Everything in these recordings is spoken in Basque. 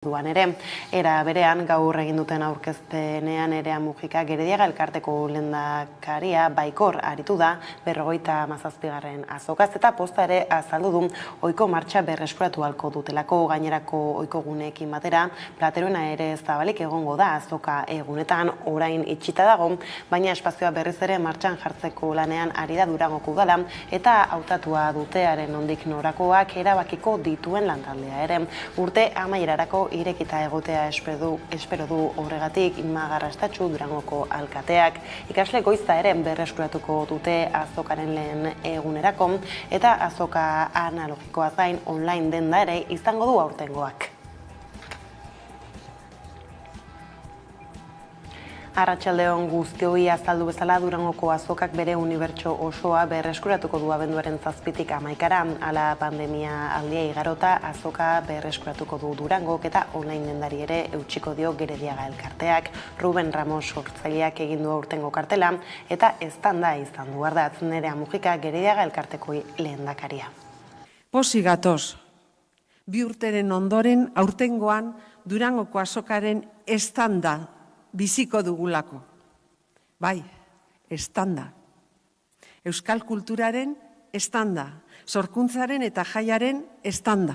Duan ere, era berean gaur egin duten aurkezpenean Nerea Mujika Gerediaga elkarteko lehendakaria baikor aritu da 57. azokaz eta posta ere azaldu du ohiko martxa berreskuratu ahalko dutelako. Gainerako ohiko guneekin batera plateroena ere zabalik egongo da azoka egunetan, orain itxita dago, baina espazioa berriz ere martxan jartzeko lanean ari da Durangoko udala eta hautatua dutearen nondik norakoak erabakiko dituen lantaldea ere. Urte amaierarako irekita egotea espero du horregatik Inma Garrastatxu Durangoko alkateak. Ikasle goiza ere berreskuratuko dute azokaren lehen egunerako eta azoka analogikoaz gain online denda ere izango du aurtengoak. Arratsaldeon guztioi, azaldu bezala Durangoko azokak bere unibertso osoa berreskuratuko du abenduaren 7tik 11ra. Hala pandemia aldia igarota azoka berreskuratuko du Durangok eta online dendari ere eutsiko dio Gerediaga elkarteak. Ruben Ramos sortzaileak egin du aurtengo kartela eta eztanda izan du ardatz. Nerea Mujika Gerediaga elkarteko lehendakaria. Pozik gatoz, 2 urteren ondoren aurtengoan Durangoko azokaren eztanda biziko dugulako. Bai, eztanda. Euskal kulturaren eztanda, sorkuntzaren eta jaiaren eztanda.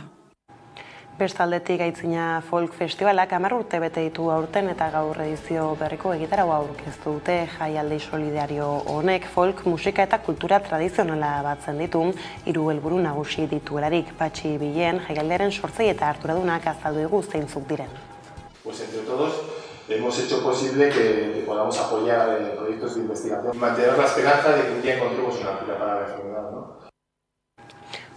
Bestaldetik Aitzina Folk Festivalak 10 urte bete ditu aurten eta gaur edizio berriko egitaraua aurkeztu dute. Jaialdi solidario honek folk, musika eta kultura tradizionala batzen ditu, 3 helburu nagusi dituelarik. Patxi Bilen jaialdiaren sortzaile eta arduradunak azaldu digu zeintzuk diren. Pues entre todos hemos hecho posible que podamos apoyar proyectos de investigación, mantener la esperanza de que un día encontremos una cura para la enfermedad, ¿no?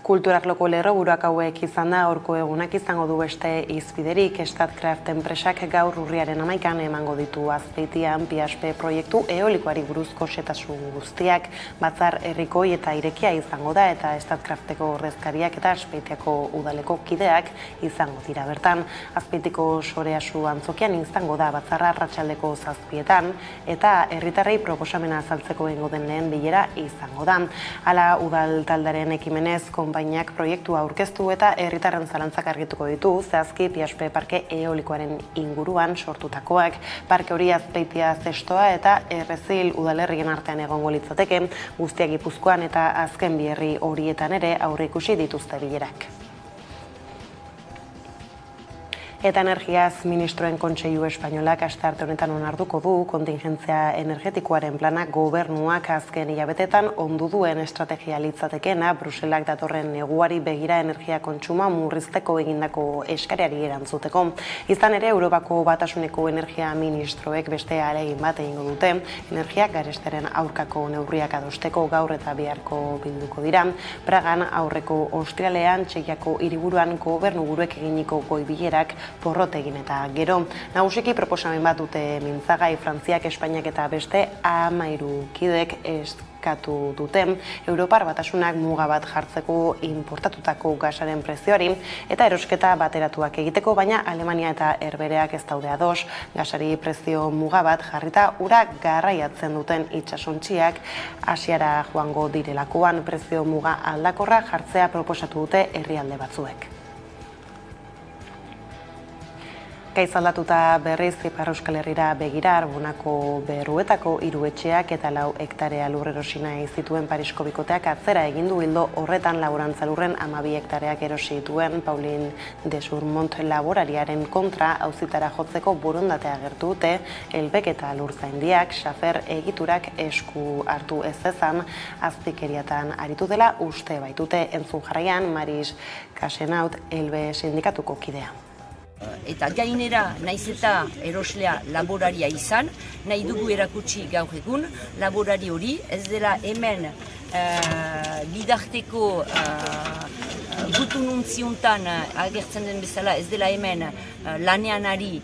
Kulturarloko lerroburuak hauek izan da, gaurko egunak izango du beste izpiderik. Statkraft enpresak gaur urriaren 11an emango ditu Azpeitian PSP proiektu eolikoari buruzko xehetasun guztiak. Batzar herrikoi eta irekia izango da eta Statkrafteko ordezkariak eta Azpeitiako udaleko kideak izango dira bertan. Azpeitiko Soreasu antzokian izango da batzarra arratsaldeko 7etan eta herritarrei proposamena azaltzeko egingo den lehen bilera izango da. Hala udal taldearen ekimenez konpainiak proiektua aurkeztu eta herritarren zalantzak argituko ditu, zehazki PSP parke eolikoaren inguruan sortutakoak. Parke hori Azpeitia Zestoa eta Errezil udalerrien artean egongo litzateke, guztiak Gipuzkoan eta azken bi herri horietan ere aurreikusi dituzte bilerak. Eta Energiaz Ministroen Kontseilu Espainolak astearte honetan onartuko du kontingentzia energetikoaren plana gobernuak azken hilabetetan ondu duen estrategia litzatekeena Bruselak datorren neguari begira energia kontsuma murrizteko egindako eskariari erantzuteko. Izan ere, Europako Batasuneko energia ministroek beste ahalegin bat egingo dute, energia garestaren aurkako neurriak adosteko gaur eta biharko bilduko dira. Pragan aurreko ostiralean Txekiako hiriburuan gobernuburuek eginiko goi-bilerak porrot egin eta gero. Nagusiki proposamen bat dute mintzagai, Frantziak, Espainiak eta beste 13 kidek eskatu dute Europar Batasunak muga bat jartzeko inportatutako gasaren prezioari eta erosketa bateratuak egiteko, baina Alemania eta Herbehereak ez daude ados. Gasari prezio muga bat jarrita ura garraiatzen duten itsasontziak Asiara joango direlakoan prezio muga aldakorra jartzea proposatu dute herrialde batzuek. Gaiz aldatuta berriz Ipar Euskal Herrira begira Arbonako Berruetako 3 etxeak eta 4 hektarea lur erosi nahi zituen Parisko bikoteak atzera egin du. Ildo horretan laborantza lurren 12 hektareak erosi dituen Paulin de Surmont laborariaren kontra auzitara jotzeko borondatea agertu dute. Elbek eta Lurzaindiak xafer egiturak esku hartu ez ezan azpikeriatan aritu dela uste baitute. Entzun jarraian Maris Kasenaut Elbe sindikatuko kidea. Eta gainera, naiz eta eroslea laboraria izan, nahi dugu erakutsi gaur egun, laborari hori ez dela hemen bidarteko gutununtziontan agertzen den bezala, ez dela hemen lanean ari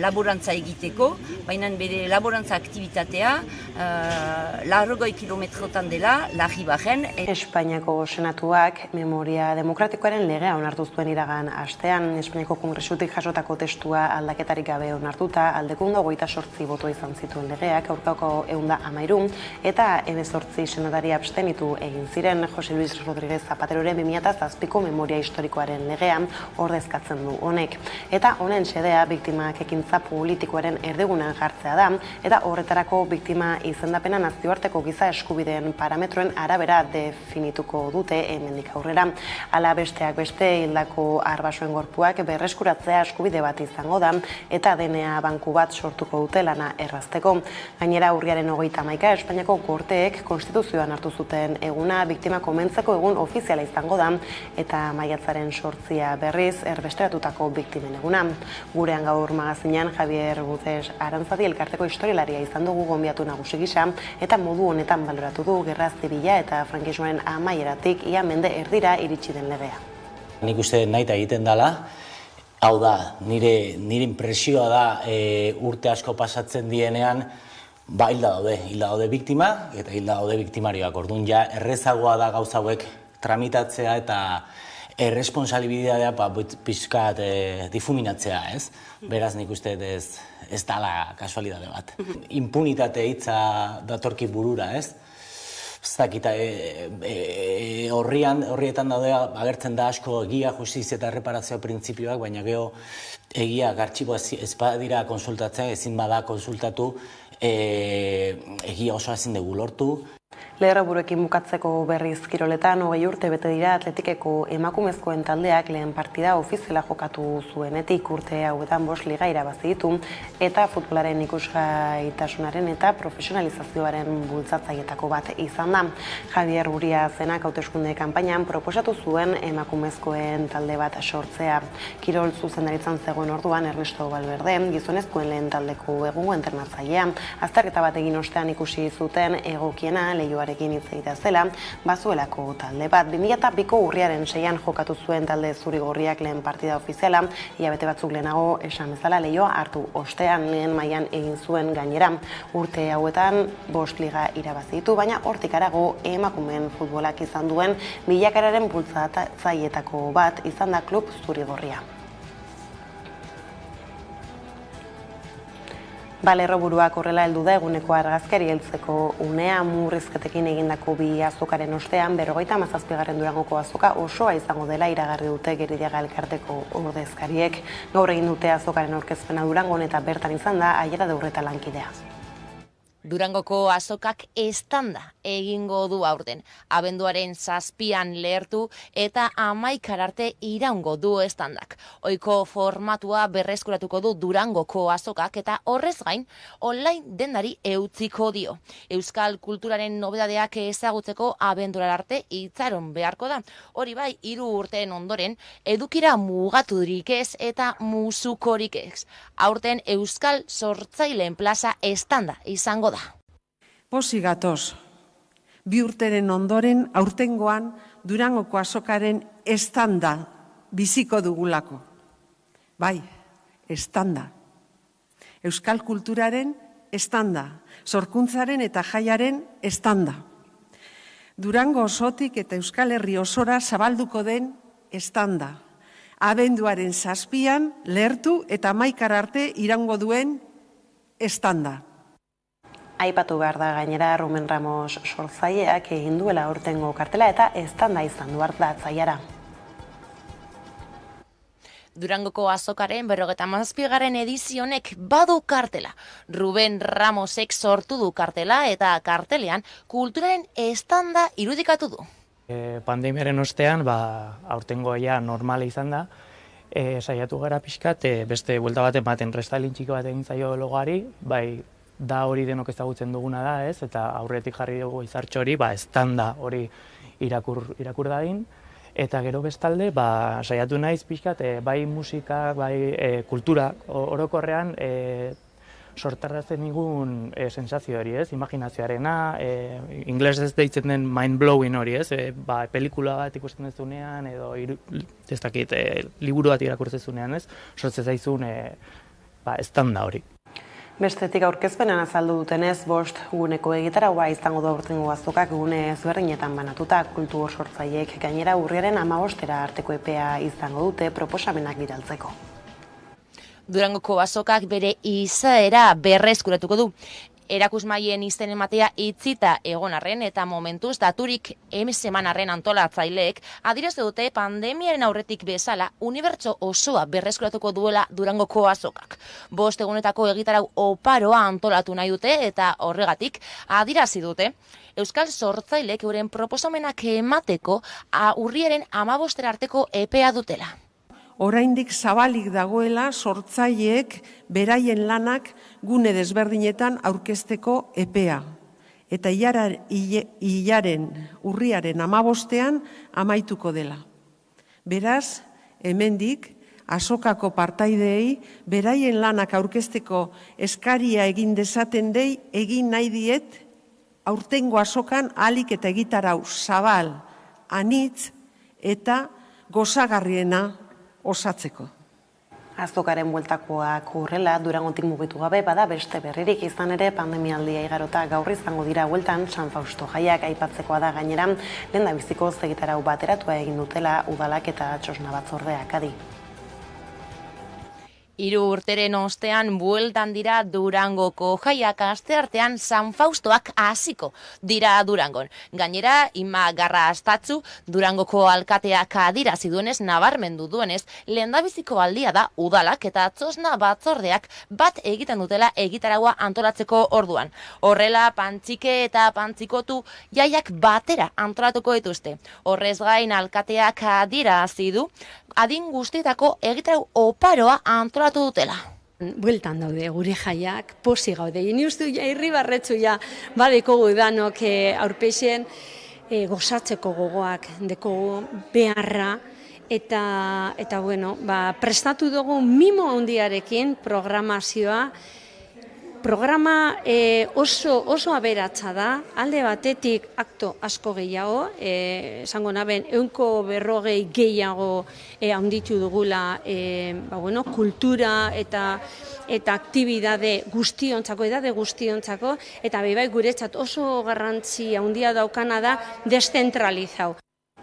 laborantza egiteko, baina bere laborantza aktivitatea 80 kilometrotan dela, Larribaren. Espainiako Senatuak Memoria Demokratikoaren legea onartu zuen iragan astean. Espainiako Kongresutik jasotako testua aldaketarik gabe onartuta, aldeko 28 boto izan zituen legeak, aurkako 113 eta 18 senatari abstenitu egin ziren. Jose Luis Rodríguez Zapateroren 2007 Espainiako memoria historikoaren legean ordezkatzen du honek. Eta honen xedea biktimak ekintza politikoaren erdigunean jartzea da, eta horretarako biktima izendapena nazioarteko giza eskubideen parametroen arabera definituko dute hemendik aurrera. Hala besteak beste hildako arbasoen gorpuak berreskuratzea eskubide bat izango da, eta DNA banku bat sortuko dute lana errazteko. Gainera urriaren 31 Espainiako Gorteek konstituzioan hartu zuten eguna biktima komentzeko egun ofiziala izango da, eta maiatzaren 8 berriz erbesteratutako biktimen eguna. Gurean gaur magazinean Javier Guzes Arantzadi elkarteko historialaria izan dugu gonbiatu nagusi gisa, eta modu honetan baloratu du gerra zibila eta frankismoaren amaieratik ia mende erdira iritsi den legea. Nik uste nahita egiten dela, hau da, nire impresioa da urte asko pasatzen dienean, hilda daude biktima eta hilda daude biktimarioak. Orduan ja errezagoa da gauza hauek tramitatzea eta erresponsabilitatea pixkat difuminatzea, ez? Beraz nik uste ez dala kasualidade bat. Impunitate hitza datorki burura, ez? Ez dakit, horrietan daude agertzen da asko egia, justizia eta erreparazio printzipioak, baina gero egia artxiboa ez badira konsultatzea, ezin bada konsultatu, egia osoa ezin dugu lortu. Lerroburuekin bukatzeko berriz kiroletan 20 urte bete dira Atletikeko emakumezkoen taldeak lehen partida ofiziala jokatu zuenetik. Urte hauetan 5 liga irabazi ditu eta futbolaren ikusgaitasunaren eta profesionalizazioaren bultzatzailetako bat izan da. Javier Uria zenak hauteskunde kanpainan proposatu zuen emakumezkoen talde bat sortzea. Kirol zuzendaritzan zegoen orduan Ernesto Valverde, gizonezkoen lehen taldeko egungo entrenatzailea, azterketa bat egin ostean ikusi zuten egokiena leioarekin hitz egitea zela, bazuelako talde bat. 2002ko urriaren 6an jokatu zuen talde zuri-gorriak lehen partida ofiziala, hilabete batzuk lehenago esan bezala leioa hartu ostean lehen mailan egin zuen gainera. Urte hauetan 5 liga irabazi ditu, baina hortik harago emakumeen futbolak izan duen bilakaeraren bultzatzailetako bat izan da klub zuri-gorria. Lerroburuak horrela heldu da eguneko argazkari heltzeko unea. Murrizketekin egindako 2 azokaren ostean 57. Durangoko azoka osoa izango dela iragarri dute Gerediaga elkarteko ordezkariek. Gaur egin dute azokaren aurkezpena Durangon eta bertan izan da Aiara Deurreta lankidea. Durangoko azokak estanda egingo du aurten. Abenduaren 7an lehertu eta 11 arte iraungo du estandak. Ohiko formatua berreskuratuko du Durangoko azokak eta horrez gain online dendari eutziko dio. Euskal kulturaren nobedadeak ezagutzeko abendurar arte itxaron beharko da. Hori bai, 3 urteen ondoren edukira mugaturik ez eta musukorik ez. Aurten Euskal Sortzaileen plaza estanda izango da. Pozik gatoz, 2 urteren ondoren aurtengoan Durangoko azokaren estanda biziko dugulako. Bai, estanda. Euskal kulturaren estanda, sorkuntzaren eta jaiaren estanda. Durango osotik eta Euskal Herri osora zabalduko den estanda. Abenduaren 7an lehertu eta 11 arte iraungo duen estanda. Aipatu behar da gainera Rumen Ramos sortzaileak egin duela aurtengo kartela eta estanda izan du ardatzailara. Durangoko azokaren 57. edizionek badu kartela. Ruben Ramosek sortu du kartela eta kartelean kulturaren estanda irudikatu du. Pandemiaren ostean, aurtengoa normala izan da, saiatu gara pixkat, beste buelta bat ematen restalin txiki bat egin zaio logoari, bai da hori denok ezagutzen duguna da, ez, eta aurretik jarri dugu izartxo hori, estanda hori irakur dadin, eta gero bestalde, saiatu naiz pixkat, bai musika, bai kultura orokorrean, sortarrazen nigun sensazio hori, ez, imaginazioarena, ingles ez deitzen den mind-blowing hori, ez, pelikula bat ikusten dezunean, edo, ez dakit, liburu bat irakurtzezunean, ez, sortzen zaizun, estanda hori. Bestetik aurkezpenan azaldu dutenez, 5 guneko egitaraua izango da aurtengo azokak gune ezberdinetan banatuta. Kultur sortzaileek gainera urriaren 15era arteko epea izango dute proposamenak bidaltzeko. Durangoko azokak bere izaera berreskuratuko du. Erakusmaien izen ematea itzita egon arren eta momentuz daturik semanarren antolatzaileek adierazi dute pandemiaren aurretik bezala unibertso osoa berreskuratuko duela Durangoko azokak. 5 egunetako egitarau oparoa antolatu nahi dute eta horregatik adierazi dute euskal sortzaileek euren proposamenak emateko urriaren 15 arteko epea dutela. Oraindik zabalik dagoela sortzaileek beraien lanak gune desberdinetan aurkezteko epea. Eta urriaren 15ean amaituko dela. Beraz, hemendik, azokako partaideei beraien lanak aurkezteko eskaria egin dezaten dei egin nahi diet aurtengo azokan ahalik eta egitarau zabal, anitz eta gozagarriena osatzeko. Azokaren bueltakoak horrela, Durangotik mugitu gabe, bada beste berririk izan ere pandemialdia igarota gaur izango dira bueltan San Fausto jaiak aipatzekoa da gainera, lehendabiziko egitarau bateratua egin dutela udalak eta txosna batzordeak adi. 3 urteren ostean bueltan dira Durangoko jaiak asteartean San Faustoak hasiko dira Durangon. Gainera, Ima Garrastatzu Durangoko alkateak adierazi duenez nabarmendu duenez, lehendabiziko aldia da udalak eta txosna batzordeak bat egiten dutela egitaraua antolatzeko orduan. Horrela, pantzike eta pantzikotu jaiak batera antolatuko dituzte. Horrez gain alkateak adierazi du adin guztietako egitarau oparoa antolatu dutela. Bueltan daude gure jaiak, posi gaude. Ni uste irribarretzu badekogu danok aurpeixen gozatzeko gogoak dekogu beharra eta bueno, prestatu dugu mimo handiarekin programazioa. Programa oso aberatsa da, alde batetik akto asko gehiago, esango naben 140 gehiago handitu dugula kultura eta aktibidade guztiontzako, edade guztiontzako, eta bai guretzat oso garrantzi handia daukana da deszentralizau.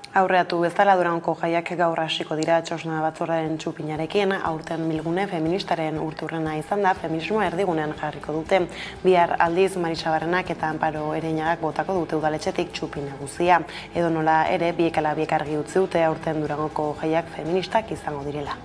Aurreatu bezala Durangoko jaiak gaur hasiko dira txosna batzordearen txupinarekin, aurten bilgune feministaren urturrena izan da, feminismoa erdigunean jarriko dute. Bihar aldiz Marisa Barrenak eta Amparo Ereñagak botako dute udaletxetik txupina guzia. Edo nola ere, biek ala biek argi utzi dute aurten Durangoko jaiak feministak izango direla.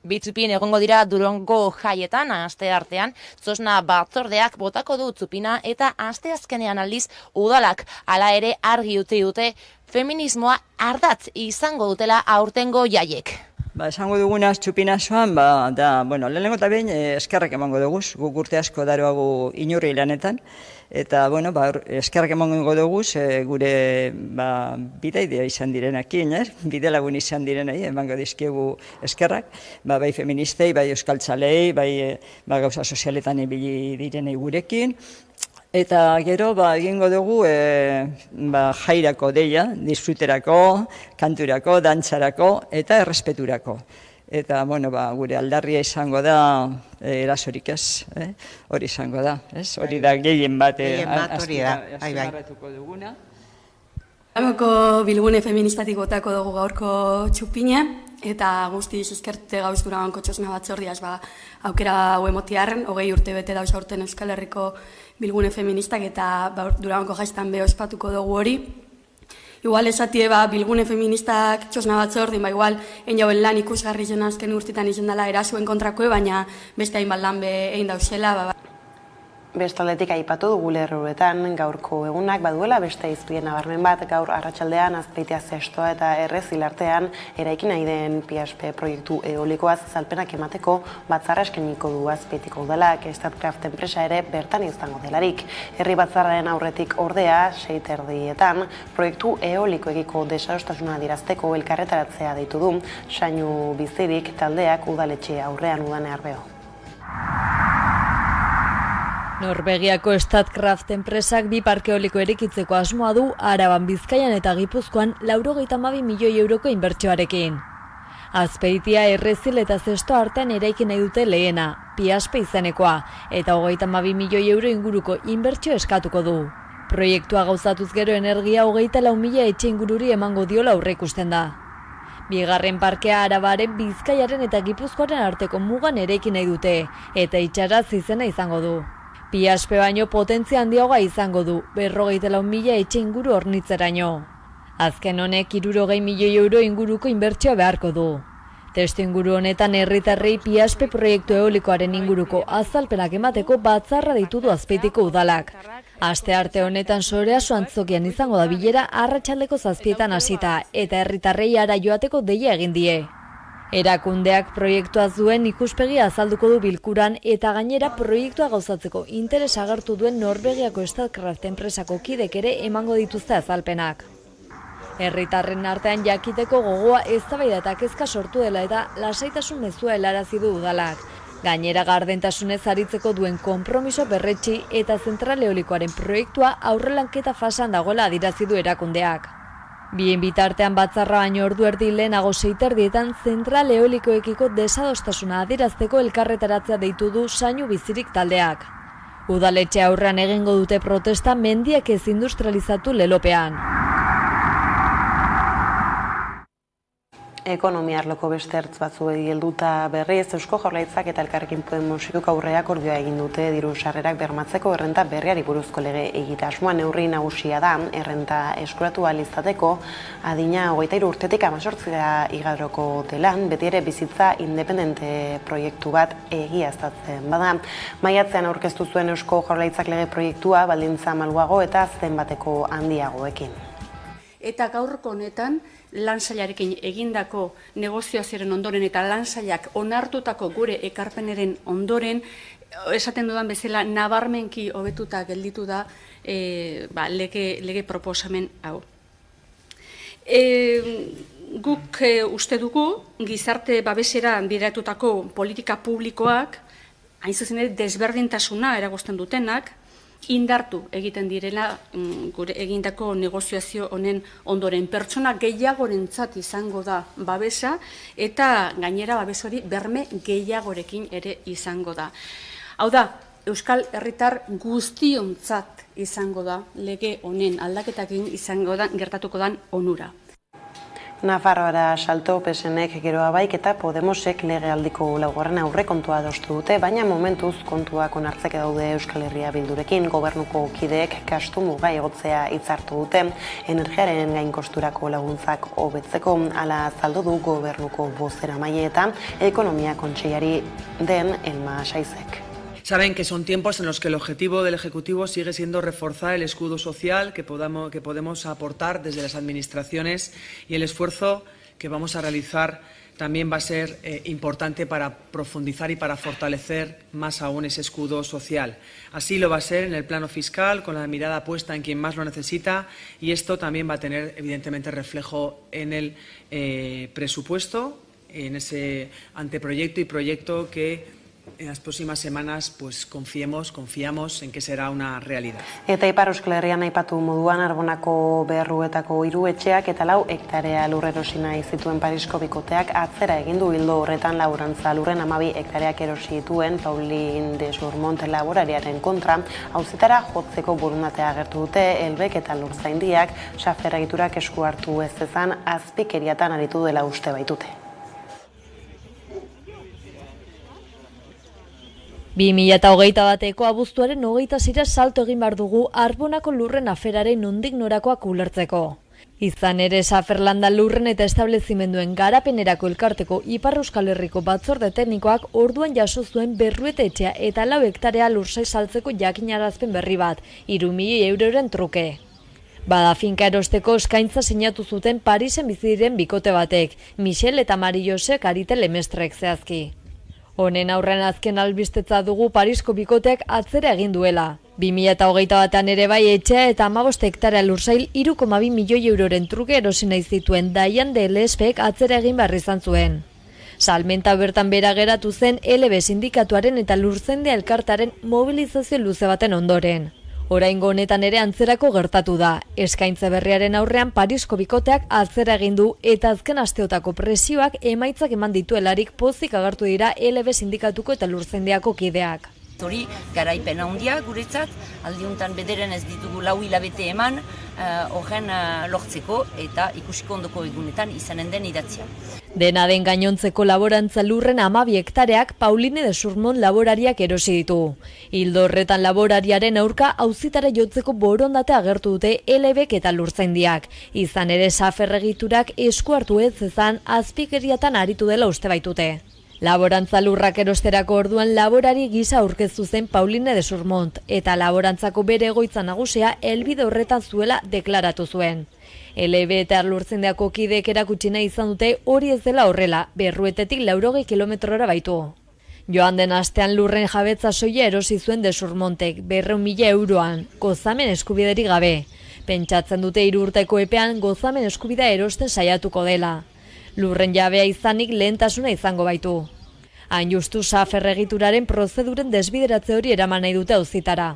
Bitzupin egongo dira Durango jaietan, asteartean, txosna batzordeak botako du txupina eta asteazkenean aldiz udalak hala ere argi utzi dute feminismoa ardatz izango dutela aurtengo jaiek. Esango duguna txupinazoan, lehenengo eta behin eskerrak emango dugu, guk urte asko daroagu inurri lanetan, eta eskerrak emango dugu gure bidaidea izan direnakin, bide lagun izan direnei, emango dizkiegu eskerrak, bai feministei, bai euskaltzalei, bai gauza sozialetan ibili direnei gurekin, eta gero egingo dugu jairako deia, disfruterako, kanturako, dantzarako eta errespeturako. Eta gure aldarria izango da erasorik ez, hori izango da, hori da gehien bat azpimarratuko duguna. Durangoko bilgune feministatik botako dugu gaurko txupina, eta guztiz eskertute gauz Durangoko txosna batzordiaz aukera hau emotiarren, 20 urte bete dauz aurten Euskal Herriko bilgune feministak eta Durangoko jaiztan beho espatuko dugu hori. Igual esatie bilgune feministak txosna batzordin, igual jauen lan ikusgarri zen azken urtetan izan dela erasuen kontrakoe, baina beste hainbat lan egin dauzela. Bestaldetik aipatu dugu lerroetan gaurko egunak baduela beste izpide nabarmen bat gaur arratsaldean Azpeitia Zestoa eta Errezilartean eraiki nahi den PSP proiektu eolikoaz azalpenak emateko batzarra eskainiko du Azpeitiko udalak, Statkraft enpresa ere bertan izango delarik. Herri batzarraren aurretik ordea 6:30 proiektu eolikoekiko desadostasuna adierazteko elkarretaratzea deitu du Sainu Bizirik taldeak udaletxe aurrean udane arbeo. Norvegiako Statkraft enpresak 2 parke eoliko erekitzeko asmoa du Araban, Bizkaian eta Gipuzkoan 92 milioi euroko inbertsioarekin. Azpeitia, Errezil eta Zestoa artean eraiki nahi dute lehena, PSP izenekoa, eta 32 milioi euro inguruko inbertsio eskatuko du. Proiektua gauzatuz gero energia 24.000 etxe ingururi emango diola aurreikusten da. Bigarren parkea Arabaren, Bizkaiaren eta Gipuzkoaren arteko mugan eraiki nahi dute, eta itxaraz izena izango du. Piaspe baino potentzia handiagoa izango du, 54.000 etxe inguru hornitzeraino. Azken honek 60 milioi euro inguruko inbertsioa beharko du. Testu inguru honetan herritarrei Piaspe proiektu eolikoaren inguruko azalpenak emateko batzarra deitu du Azpeitiko udalak. Astearte honetan Soreazu antzokian izango da bilera arratsaldeko 7etan hasita eta herritarrei hara joateko deia egin die. Erakundeak proiektua zuen ikuspegi azalduko du bilkuran eta gainera proiektua gauzatzeko interes agertu duen Norvegiako Statkraft enpresako kidek ere emango dituzte azalpenak. Herritarren artean jakiteko gogoa eztabaida eta kezka sortu dela eta lasaitasun mezua helarazi du udalak. Gainera gardentasunez aritzeko duen konpromiso berretsi eta zentral eolikoaren proiektua aurrelanketa fasean dagoela adirazi du erakundeak. Bien bitartean batzarra baino ordu erdi lehenago 6:30 zentral eolikoekiko desadostasuna adierazteko elkarretaratzea deitu du Sainu Bizirik taldeak. Udaletxe aurrean egingo dute protesta mendiak ez industrializatu lelopean. Ekonomia arloko beste ertz batzuei helduta berriz Eusko Jaurlaritzak eta Elkarrekin Podemosek aurre akordioa egin dute diru sarrerak bermatzeko errenta berriari buruzko lege egitasmoa. Neurri nagusia da errenta eskuratu ahal izateko adina 23 urtetik 18 igaroko delan, beti ere bizitza independente proiektu bat egiaztatzen bada. Maiatzean aurkeztu zuen Eusko Jaurlaritzak lege proiektua baldintza malguago eta zenbateko handiagoekin. Eta gaurko honetan lan sailarekin egindako negoziazioaren ondoren eta lan sailak onartutako gure ekarpeneren ondoren, esaten dudan bezala nabarmenki hobetuta gelditu da lege proposamen hau. Guk uste dugu gizarte babesera bideratutako politika publikoak, hain zuzen ere desberdintasuna eragozten dutenak, indartu egiten direla gure egindako negoziazio honen ondoren. Pertsona gehiagorentzat izango da babesa eta gainera babes hori berme gehiagorekin ere izango da. Hau da, Euskal Herritar guztiontzat izango da lege honen aldaketakin izango da gertatuko dan onura. Nafarroara salto PSNek geroa baik eta Podemosek legealdiko laugarren aurrekontua adostu dute, baina momentuz kontuak onartzeke daude Euskal Herria Bildurekin. Gobernuko kideek gastu muga igotzea hitzartu dute, energiaren gainkosturako laguntzak hobetzeko, hala azaldu du gobernuko bozeramaile eta ekonomia kontseilari den Elma Saizek. Saben que son tiempos en los que el objetivo del Ejecutivo sigue siendo reforzar el escudo social que podemos aportar desde las administraciones y el esfuerzo que vamos a realizar también va a ser importante para profundizar y para fortalecer más aún ese escudo social. Así lo va a ser en el plano fiscal, con la mirada puesta en quien más lo necesita, y esto también va a tener evidentemente reflejo en el presupuesto, en ese anteproyecto y proyecto que en las próximas semanas confiamos en que será una realidad. Eta Ipar Euskal Herrian aipatu moduan Arbonako berruetako 3 etxeak eta 4 hektarea lurrerosi nahi zituen Parisko bikoteak atzera egin du ildo horretan laborantza lurren 12 hektareak erosi dituen Paulin de Surmont laborariaren kontra auzitara jotzeko borondatea agertu dute. Elbek eta Lurzaindiak xafer egiturak esku hartu ez ezan azpikeriatan aritu dela uste baitute. 2021eko abuztuaren 26 salto egin behar dugu Arbonako lurren aferaren nondik norakoak ulertzeko. Izan ere, Saferlanda lurren eta establezimenduen garapenerako elkarteko Ipar Euskal Herriko batzorde teknikoak orduan jaso zuen berruete etxea eta 4 hektarea lursai saltzeko jakinarazpen berri bat, 3 milioi euroren truke. Bada finka erosteko eskaintza sinatu zuten Parisen bizi diren bikote batek, Michel eta Mari Josek Arite Lemestrek zehazki. Honen aurren azken albistetza dugu Parisko bikoteak atzera egin duela. 2021an ere bai etxea eta 15 hektarea lursail 3,2 milioi euroren truke erosi nahi zituen Daian de Lespek atzera egin behar izan zuen. Salmenta bertan bera geratu zen LB sindikatuaren eta Lurzendea elkartaren mobilizazio luze baten ondoren. Oraingo honetan ere antzerako gertatu da. Eskaintza berriaren aurrean Parisko bikoteak atzera egin du eta azken asteotako presioak emaitzak eman dituelarik pozik agertu dira LB sindikatuko eta Lurzendeako kideak. Hori garaipen handia guretzat, aldiuntan bederen ez ditugu 4 hilabete eman horren lortzeko eta ikusiko ondoko egunetan izanen den idatzia. Dena den gainontzeko laborantza lurren 12 hektareak Pauline de Surmont laborariak erosi ditu. Ildo horretan laborariaren aurka auzitara jotzeko borondate agertu dute LBek eta lurtzaindiak. Izan ere saferregiturak esku hartu ez zezan azpikeriatan aritu dela uste baitute. Laborantza lurrak erosterako orduan laborari gisa aurkeztu zen Pauline de Surmont eta laborantzako bere egoitza nagusia helbide horretan zuela deklaratu zuen. LB eta lurtzaindiako kideek erakutsi nahi izan dute hori ez dela horrela, Berruetetik 80 kilometrora baitu. Joan den astean lurren jabetza soila erosi zuen de Surmontek 200.000 euroan, gozamen eskubiderik gabe. Pentsatzen dute 3 urteko epean gozamen eskubidea erosten saiatuko dela. Lurren jabea izanik lehentasuna izango baitu. Hain justu saferregituraren prozeduren desbideratze hori eraman nahi dute auzitara.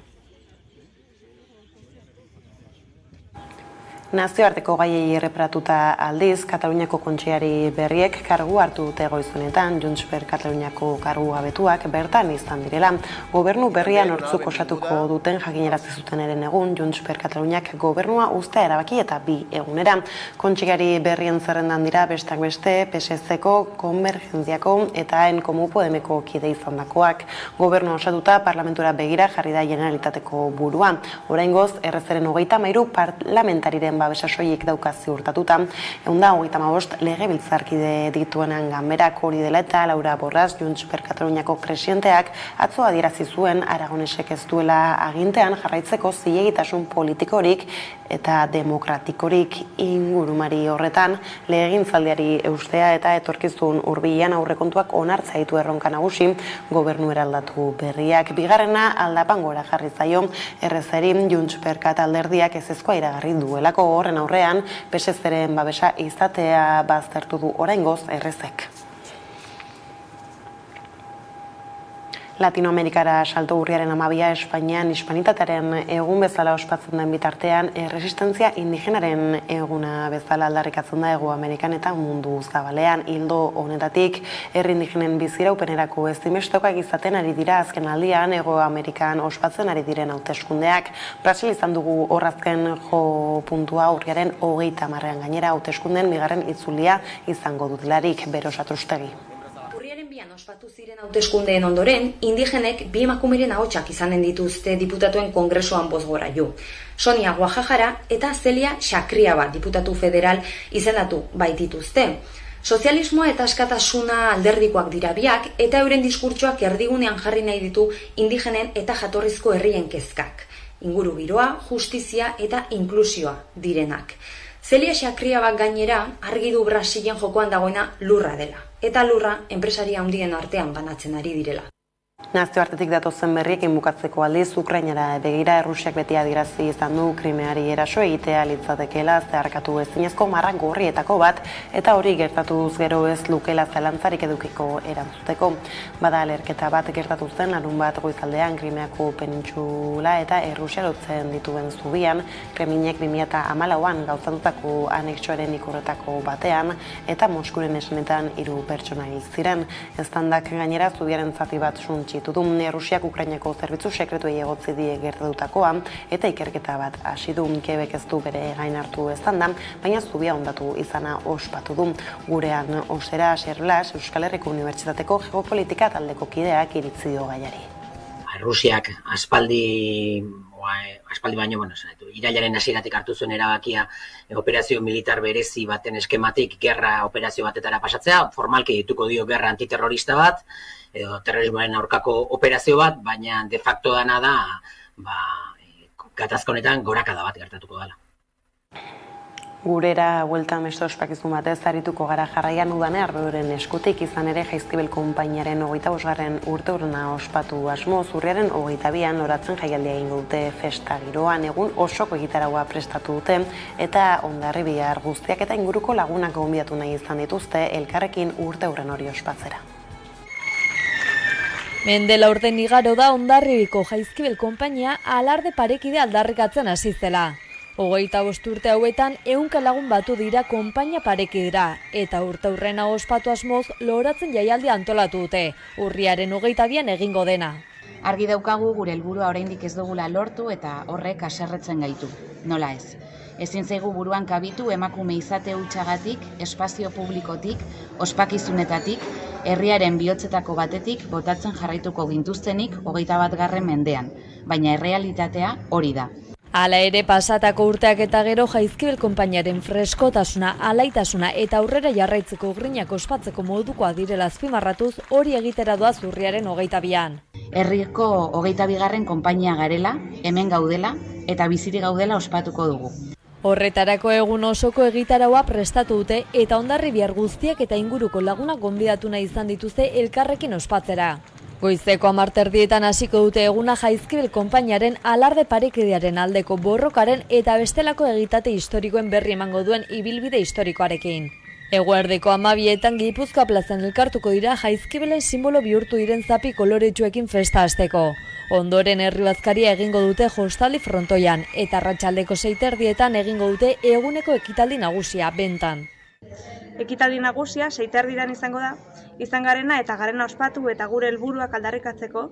Nazioarteko gaiei erreparatuta aldiz, Kataluniako Kontseiari berriek kargu hartu dute goizunetan, Junts per Kataluniako kargu gabetuak bertan izan direla. Gobernu berria nortzuk osatuko duten jakinarazi zuten eren egun, Junts per Kataluniak gobernua uztea erabaki eta 2 egunera. Kontseiari berrien zerrendan dira besteak beste, PSZ-ko, Konvergentziako eta En Komu Podemeko kide izandakoak. Gobernu osatuta parlamentura begira jarri da Generalitateko burua. Oraingoz, errezeren 33 parlamentariren babesa soilik dauka ziurtatuta, 135 legebiltzarkide dituenan ganberak hori dela eta Laura Borras, Junts per Kataluniako presidenteak atzo adierazi zuen Aragonesek ez duela agintean jarraitzeko zilegitasun politikorik eta demokratikorik ingurumari horretan legegintzaldiari eustea eta etorkizun hurbilean aurrekontuak onartzea ditu erronka nagusi gobernu eraldatu berriak. Bigarrena aldapan gora jarri zaio errezeri Junts per Kat alderdiak ezezkoa iragarri duelako. Horren aurrean, PSZ-ren babesa izatea baztertu du oraingoz errezek. Latinoamerikara salto urriaren 12 Espainian hispanitatearen egun bezala ospatzen den bitartean, resistentzia indigenaren eguna bezala aldarrikatzen da Hego Amerikan eta mundu zabalean. Ildo honetatik, herri indigenen biziraupenerako ezinbestekoak izaten ari dira azken aldian Hego Amerikan ospatzen ari diren hauteskundeak. Brasil izan dugu horrazken jo puntua urriaren 30 gainera hauteskunden bigarren itzulia izango dutelarik, Beros Atrustegi. Ospatu ziren hauteskundeen ondoren, indigenek 2 emakumeren ahotsak izanen dituzte diputatuen kongresoan bozgorailu. Sonia Guajajara eta Celia Xakriaba diputatu federal izendatu baitituzte. Sozialismoa eta askatasuna alderdikoak dira biak eta euren diskurtsoak erdigunean jarri nahi ditu indigenen eta jatorrizko herrien kezkak. Inguru giroa, justizia eta inklusioa direnak. Celia Xakriabak gainera argi du Brasilen jokoan dagoena lurra dela. Eta lurra enpresaria handien artean banatzen ari direla. Nazioartetik datozen berriekin bukatzeko aldiz, Ukrainara begira Errusiak beti adierazi izan du Krimeari eraso egitea litzatekeela zeharkatu ezinezko marra gorrietako bat, eta hori gertatuz gero ez lukela zalantzarik edukiko erantzuteko. Bada alerketa bat gertatu zen larunbat goizaldean Krimeako penintsula eta Errusia lotzen dituen zubian, Kremlinek 2014an gauzatutako anexioaren ikurretako batean, eta Moskuren esanetan 3 pertsona hil ziren. Eztandak gainera zubiaren zati bat suntsitu du. Errusiak Ukrainako zerbitzu sekretuei egotzi die gertatutakoa eta ikerketa bat hasi du. Kievek ez du bere gain hartu eztanda, baina zubia hondatu izana ospatu du. Gurean ostera Xerlas Euskal Herriko Unibertsitateko geopolitika taldeko kideak iritzi dio gaiari. Errusiak aspaldi baino, irailaren hasieratik hartu zuen erabakia operazio militar berezi baten eskematik gerra operazio batetara pasatzea, formalki dituko dio gerra antiterrorista bat, edo terrorismoaren aurkako operazio bat, baina de facto dana da, gatazka honetan gorakada bat gertatuko dela. Gurera bueltan beste ospakizun batez arituko gara jarraian udane Arbedoren eskutik izan ere Jaizkibel konpainiaren 25. urteurrena ospatu asmoz urriaren 22an Loratzen jaialdia egingo dute festa giroan egun osoko egitaraua prestatu dute eta Hondarribia guztiak eta inguruko lagunak gonbidatu nahi izan dituzte elkarrekin urteurren hori ospatzera. Mendela urten igaro da Hondarribiko Jaizkibel konpainia alarde parekide aldarrikatzen hasi zela. 25 urte hauetan 100 lagun batu dira konpainia parekidera eta urteurrena ospatu asmoz Loratzen jaialdia antolatu dute, urriaren 22an egingo dena. Argi daukagu gure helburua oraindik ez dugula lortu eta horrek haserretzen gaitu. Nola ez? Ezin zaigu buruan kabitu emakume izate hutsagatik, espazio publikotik, ospakizunetatik, herriaren bihotzetako batetik botatzen jarraituko gintuztenik 21. mendean, baina errealitatea hori da. Hala ere, pasatako urteak eta gero Jaizkibel konpainiaren freskotasuna, alaitasuna eta aurrera jarraitzeko grinak ospatzeko modukoa direla azpimarratuz, hori egitera doaz urriaren 22an. Herriko 22. konpainia garela, hemen gaudela eta bizirik gaudela ospatuko dugu. Horretarako egun osoko egitaraua prestatu dute eta Hondarribiar guztiak eta inguruko lagunak gonbidatu nahi izan dituzte elkarrekin ospatzera. Goizeko 10:00 hasiko dute eguna Jaizkibel konpainiaren alarde parekidearen aldeko borrokaren eta bestelako egitate historikoen berri emango duen ibilbide historikoarekin. Eguerdeko 12etan Gipuzkoa plazan elkartuko dira Jaizkibelen simbolo bihurtu diren zapi koloretsuekin festa hasteko. Ondoren herri bazkaria egingo dute jostaldi frontoian eta arratsaldeko 6:30 egingo dute eguneko ekitaldi nagusia bentan. Ekitaldi nagusia 6:30 izango da, izan garena eta garena ospatu eta gure helburuak aldarrikatzeko.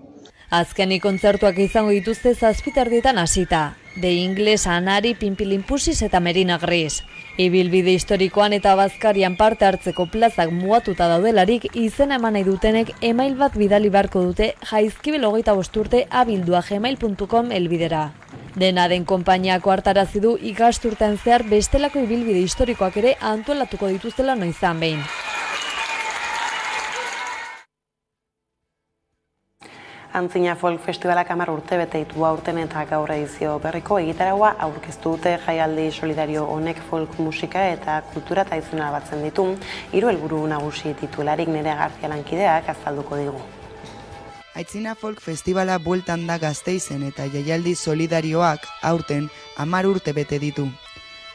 Azkenik kontzertuak izango dituzte 7:30 hasita. De Ingles, Anari, Pinpilinpusis eta Merina Gris. Ibilbide historikoan eta bazkarian parte hartzeko plazak mugatuta daudelarik izena eman nahi dutenek email bat bidali beharko dute Jaizkibel 25 urte @gmail.com helbidera. Dena den konpainiako hartarazi du ikasturtean zehar bestelako ibilbide historikoak ere antolatuko dituztela noizan behin. Antzina Folk Festivalak 10 urte bete ditu aurten eta gaur edizio berriko egitaraua aurkeztu dute jaialdi solidario honek folk musika eta kultura tradizionala batzen ditu. 3 helburu nagusi titularik Nerea Garcia lankideak azalduko digu. Antzina Folk Festivala bueltan da Gasteizen eta jaialdi solidarioak aurten 10 urte bete ditu.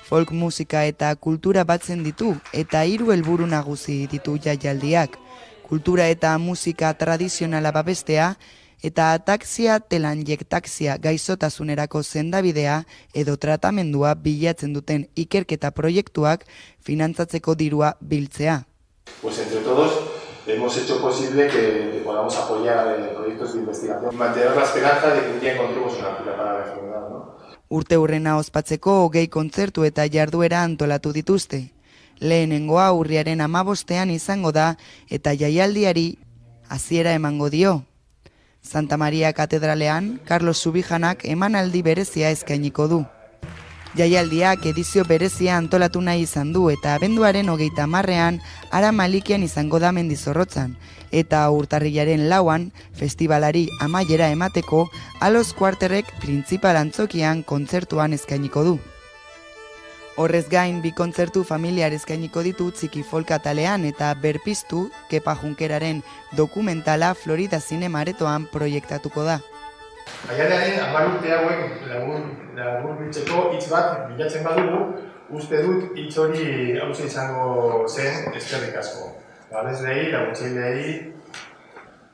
Folk musika eta kultura batzen ditu eta 3 helburu nagusi ditu jaialdiak. Kultura eta musika tradizionala babestea eta ataxia telangiektaxia gaixotasunerako sendabidea edo tratamendua bilatzen duten ikerketa proiektuak finantzatzeko dirua biltzea. Pues entre todos hemos hecho posible que podamos apoyar proyectos de investigación y mantener la esperanza de que un día encontremos una cura para la enfermedad, ¿no? Urteurrena ospatzeko 20 kontzertu eta jarduera antolatu dituzte. Lehenengoa urriaren 15ean izango da eta jaialdiari hasiera emango dio. Santa Maria Katedralean, Carlos Subijanak emanaldi berezia eskainiko du. Jaialdiak edizio berezia antolatu nahi izan du eta abenduaren 30ean Ara Malikian izango da Mendizorrotzan eta urtarrilaren 4an festivalari amaiera emateko Alos Quarterrek printzipal antzokian kontzertuan eskainiko du. Horrez gain, 2 kontzertu familiar eskainiko ditu Txiki Folk atalean eta Berpiztu, Kepa Junkeraren dokumentala Florida Zinema Aretoan proiektatuko da. Jaialdiaren 10 urte hauek labur biltzeko hitz bat bilatzen badugu, uste dut hitz hori hauze izango zen eskerrik asko. Babesleei, laguntzaileei,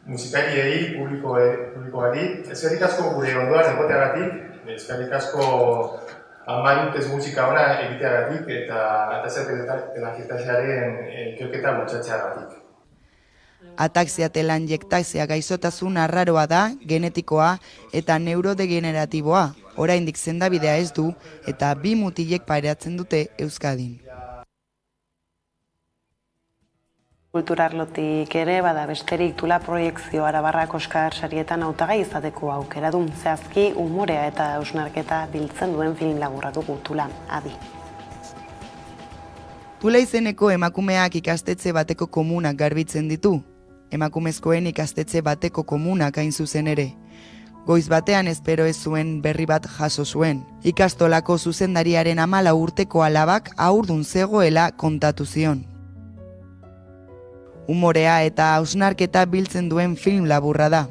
musikariei, publikoari, eskerrik asko gure ondoan egoteagatik, eskerrik asko 10 urtez musika ona egiteagatik eta telangiektaxiaren ikerketa bultzatzeagatik. Ataxia telangiektaxia gaixotasun arraroa da, genetikoa eta neurodegeneratiboa. Oraindik sendabidea ez du eta 2 mutilek pairatzen dute Euskadin. Kulturarlotik ere, bada besterik Tula proiektzio Arabarrak Oskar sarietan hautagai izateko aukera du. Zehazki, umorea eta hausnarketa biltzen duen film laburra dugu Tula, adi. Tula izeneko emakumeak ikastetxe bateko komunak garbitzen ditu. Emakumezkoen ikastetxe bateko komunak hain zuzen ere. Goiz batean espero ez zuen berri bat jaso zuen. Ikastolako zuzendariaren 14 urteko alabak haurdun zegoela kontatu zion. Umorea eta hausnarketa biltzen duen film laburra da.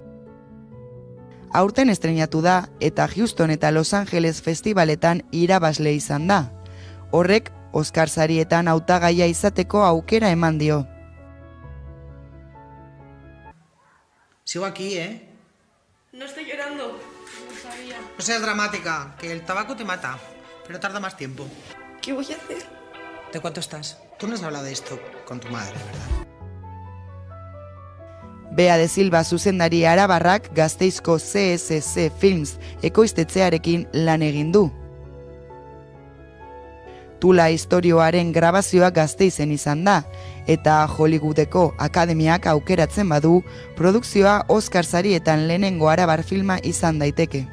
Aurten estreinatu da eta Houston eta Los Angeles festivaletan irabazle izan da. Horrek Oskar sarietan hautagaia izateko aukera eman dio. Sigo aquí, ¿eh? No estoy llorando. No sabía. No seas dramática, que el tabaco te mata, pero tarda más tiempo. ¿Qué voy a hacer? ¿De cuánto estás? Tú no has hablado de esto con tu madre, ¿verdad? Bea de Silva zuzendari arabarrak Gasteizko CSC Films ekoiztetxearekin lan egin du. Tula istorioaren grabazioa Gasteizen izan da, eta Hollywoodeko akademiak aukeratzen badu, produkzioa Oscar sarietan lehenengo arabar filma izan daiteke.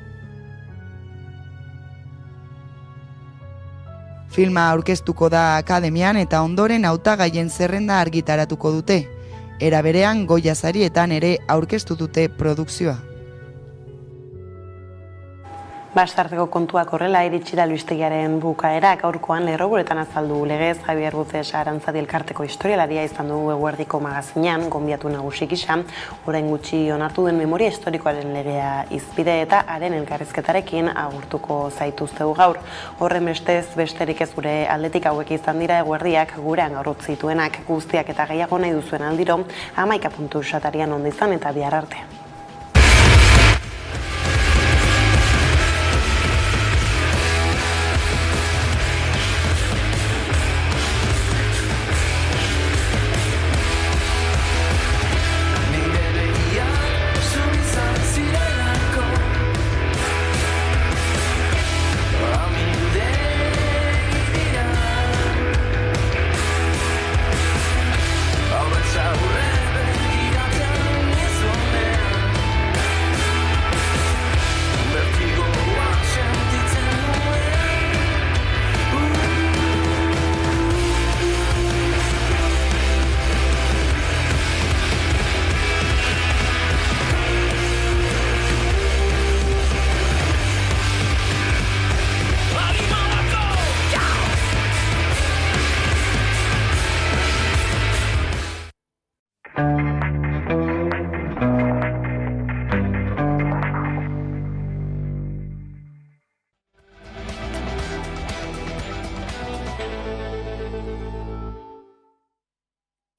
Filma aurkeztuko da akademian eta ondoren hautagaien zerrenda argitaratuko dute. Era berean Goya sarietan ere aurkeztu dute produkzioa. Bastarteko kontuak horrela iritsi da albistegiaren bukaera, gaurkoan lerroburuetan azaldu legez Javier Buces Arantzadi elkarteko historialaria izan dugu eguerdiko magazinean, gonbiatu nagusi gisa, orain gutxi onartu den memoria historikoaren legea hizpide eta haren elkarrizketarekin agurtuko zaituztegu gaur. Horren bestez, besterik ez gure aldetik hauek izan dira eguerdiak gurean gaur utzituenak, guztiak eta gehiago nahi duzuen aldiro, 11 puntu satarian ondo izan eta bihar arte.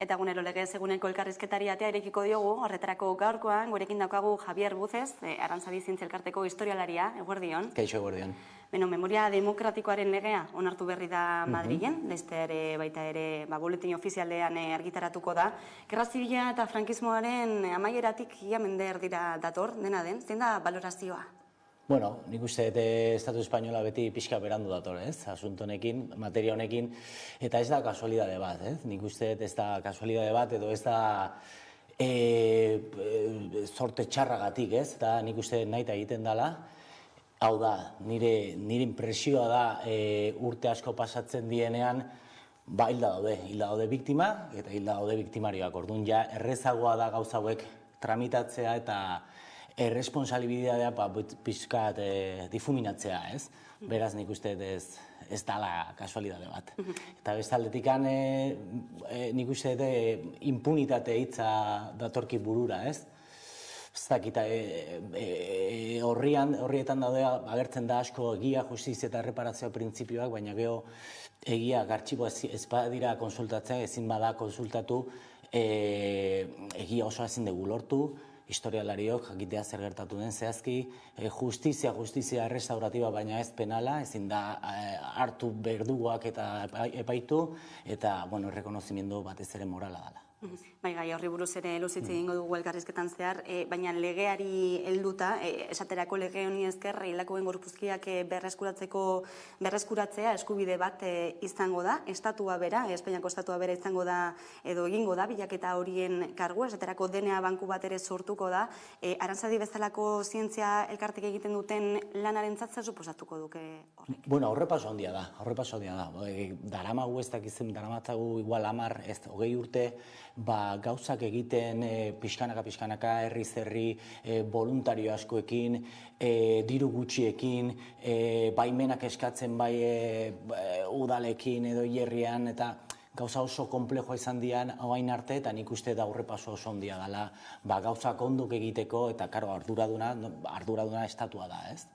Eta egunero legez eguneko elkarrizketari atea irekiko diogu, horretarako gaurkoan, gurekin daukagu Javier Buces, Arantzadi zientzialkarteko historialaria, eguerdion. Kaixo, eguerdion. Memoria demokratikoaren legea onartu berri da Madrilen, beste ere baita ere boletin ofizialean argitaratuko da. Gerra zibila eta frankismoaren amaieratik ia mender dira dator, dena den, zein da balorazioa? Bueno, nik uste Estatu Espainola beti pixka berandu dator, asunto honekin, materia honekin, eta ez da kasualidade bat, nik uste ez da kasualidade bat, edo ez da sorte txarragatik, eta nik uste nahi egiten dela. Hau da, nire impresioa da urte asko pasatzen dienean, hilda daude biktima, eta hilda daude biktimarioak, orduan ja errezagoa da gauza hauek tramitatzea eta erresponsabilidadea pixkat difuminatzea, ez? Beraz, nik uste ez dala kasualidade bat. Eta bestaldetikan nik uste impunitate hitza datorki burura, ez? Ez dakit, horrietan daude agertzen da asko egia, justizia eta erreparazio printzipioak, baina geho egia artxiboa ez badira konsultatzea, ezin bada konsultatu, egia oso ezin dugu lortu, historialariok jakitea zer gertatu den zehazki, justizia errestauratiba baina ez penala, ezin da hartu berdugoak eta epaitu, eta, errekonozimendu batez ere morala dela. Bai, gai horri buruz ere luzitzen egingo dugu elkarrizketan zehar, baina legeari helduta, esaterako lege honi esker, hilakoen gorpuzkiak berreskuratzea eskubide bat izango da, estatua bera, Espainiako estatua bera izango da, edo egingo da, bilaketa horien kargua, esaterako DNA banku bat ere sortuko da, Arantzadi bezalako zientzia elkartek egiten duten lanaren zer suposatuko duke horrek? Bueno, horrepaso handia da. Daramagu ez dakizun, daramatzagu igual 10, ez 20 urte, gauzak egiten pixkanaka, herri voluntario askoekin, diru gutxiekin, baimenak eskatzen bai udalekin edo hierrian, eta gauza oso komplejoa izan dian hain arte, eta nik uste da aurrepaso oso handia dela gauzak onduk egiteko, eta karo, arduraduna estatua da, ez?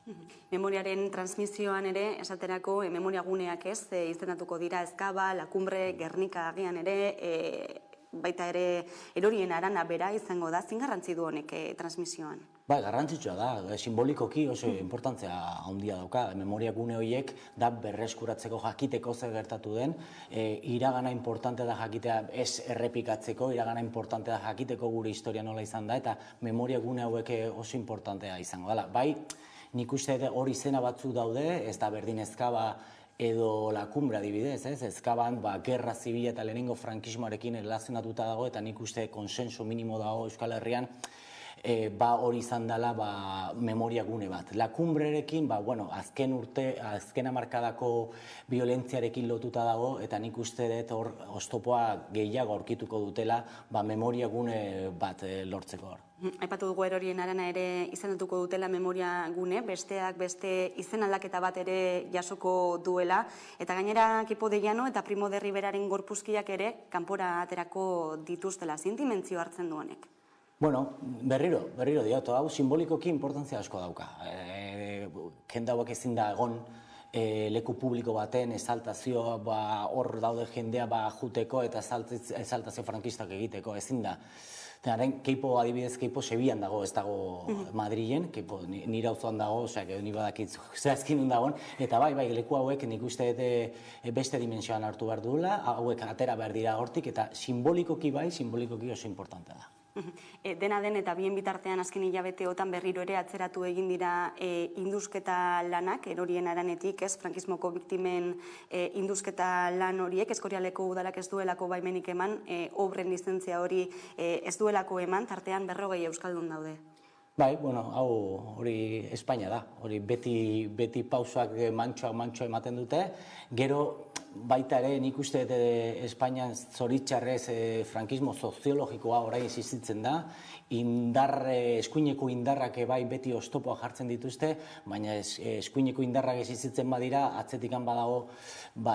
Memoriaren transmisioan ere, esaterako, memoria guneak ez, izendatuko dira Ezkaba, Lakumbre, Gernika agian ere, baita ere erorien arana bera izango da, zin garrantzi du honek transmisioan? Bai, garrantzitsua da, simbolikoki oso importantzia handia dauka, memoria gune horiek da berreskuratzeko jakiteko zer gertatu den, iragana importante da jakitea ez errepikatzeko, iragana importante da jakiteko gure historia nola izan da, eta memoria gune hauek oso importantea izango dela. Bai, nik uste hori izena batzu daude, ez da berdin Ezkaba edo La Cumbre adibidez, Ezkaban gerra zibila eta lehenengo frankismoarekin erlazionatuta dago, eta nik uste konsenso minimo dago Euskal Herrian, hori izan dela memoria gune bat. La Cumbrerekin, azken hamarkadako violentziarekin lotuta dago, eta nik uste dut hor oztopoa gehiago aurkituko dutela memoria gune bat lortzeko hor. Aipatu dugu erorien arana ere izendatuko dutela memoria gune, besteak beste izen aldaketa bat ere jasoko duela, eta gainera Kipo de Llano eta Primo de Riveraren gorpuzkiak ere kanpora aterako dituztela, zintimentzio hartzen du honek. Bueno, berriro diot, hau simbolikoki importantzia asko dauka. Jende hauek ezin da egon leku publiko baten esaltazioa, hor daude jendea juteko eta esaltazio frankistak egiteko, ezin da. Keipo adibidez, Keipo Sevillan dago, ez dago Madrilen, Keipo nire auzoan dago, osea, ni badakit zehazkin dagoen, eta bai, leku hauek nik uste beste dimensioan hartu behar duela, hauek atera behar dira hortik, eta simbolikoki oso importantea da. Dena den eta bien bitartean azken hilabeteotan berriro ere atzeratu egin dira indusketa lanak, erorien aranetik, frankismoko biktimen indusketa lan horiek, Eskorialeko udalak ez duelako baimenik eman, obren lizentzia hori ez duelako eman, tartean 40 euskaldun daude. Bai, hau hori Espainia da, hori beti pausoak mantxoa ematen dute, gero baita ere nik uste Espainian zoritxarrez frankismo soziologikoa orain existitzen da, eskuineko indarrak bai beti oztopoa jartzen dituzte, baina eskuineko indarrak existitzen badira, atzetikan badago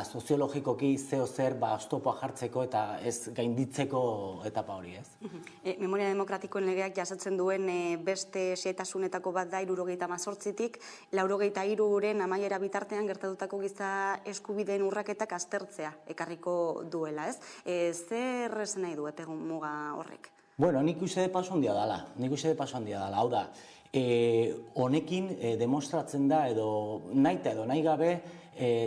soziologikoki zeo zer oztopoa jartzeko eta ez gainditzeko etapa hori, ez? Memoria Demokratikoen legeak jasotzen duen beste xehetasunetako bat da 78tik, 83 amaiera bitartean gertatutako giza eskubideen urraketak aztertzea ekarriko duela, ez? Zer esan nahi du epegun muga horrek? Bueno, nik uste de paso handia dala, hau da, honekin demostratzen da edo nahi gabe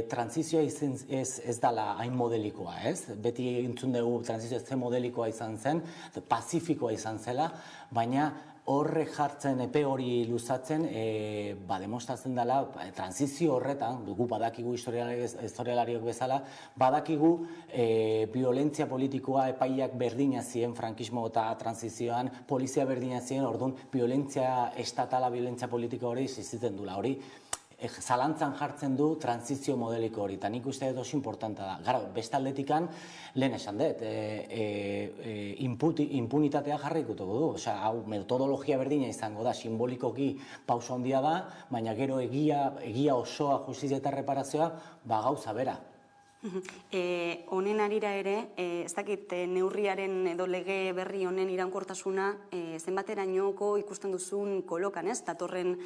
transizioa ez dala hain modelikoa, ez? Beti entzun dugu transizioa ez modelikoa izan zen, pazifikoa izan zela, baina horre jartzen, epe hori luzatzen, demostratzen dela, transizio horretan, dugu badakigu historialariok bezala, badakigu violentzia politikoa epaiak berdina ziren frankismo eta transizioan, polizia berdina ziren, orduan violentzia estatala, violentzia politiko hori existitzen dula, hori zalantzan jartzen du transizio modeliko hori, eta nik uste dut oso importanta da. Gara, bestaldetikan, lehen esan dut, impunitatea jarraikutuko du, hau metodologia berdina izango da, simbolikoki pauso handia da, baina gero egia osoa, justizia eta reparazioa, gauza bera. Honen arira ere, ez dakit neurriaren edo lege berri honen iraunkortasuna zenbaterainoko ikusten duzun kolokan, ez? Datorren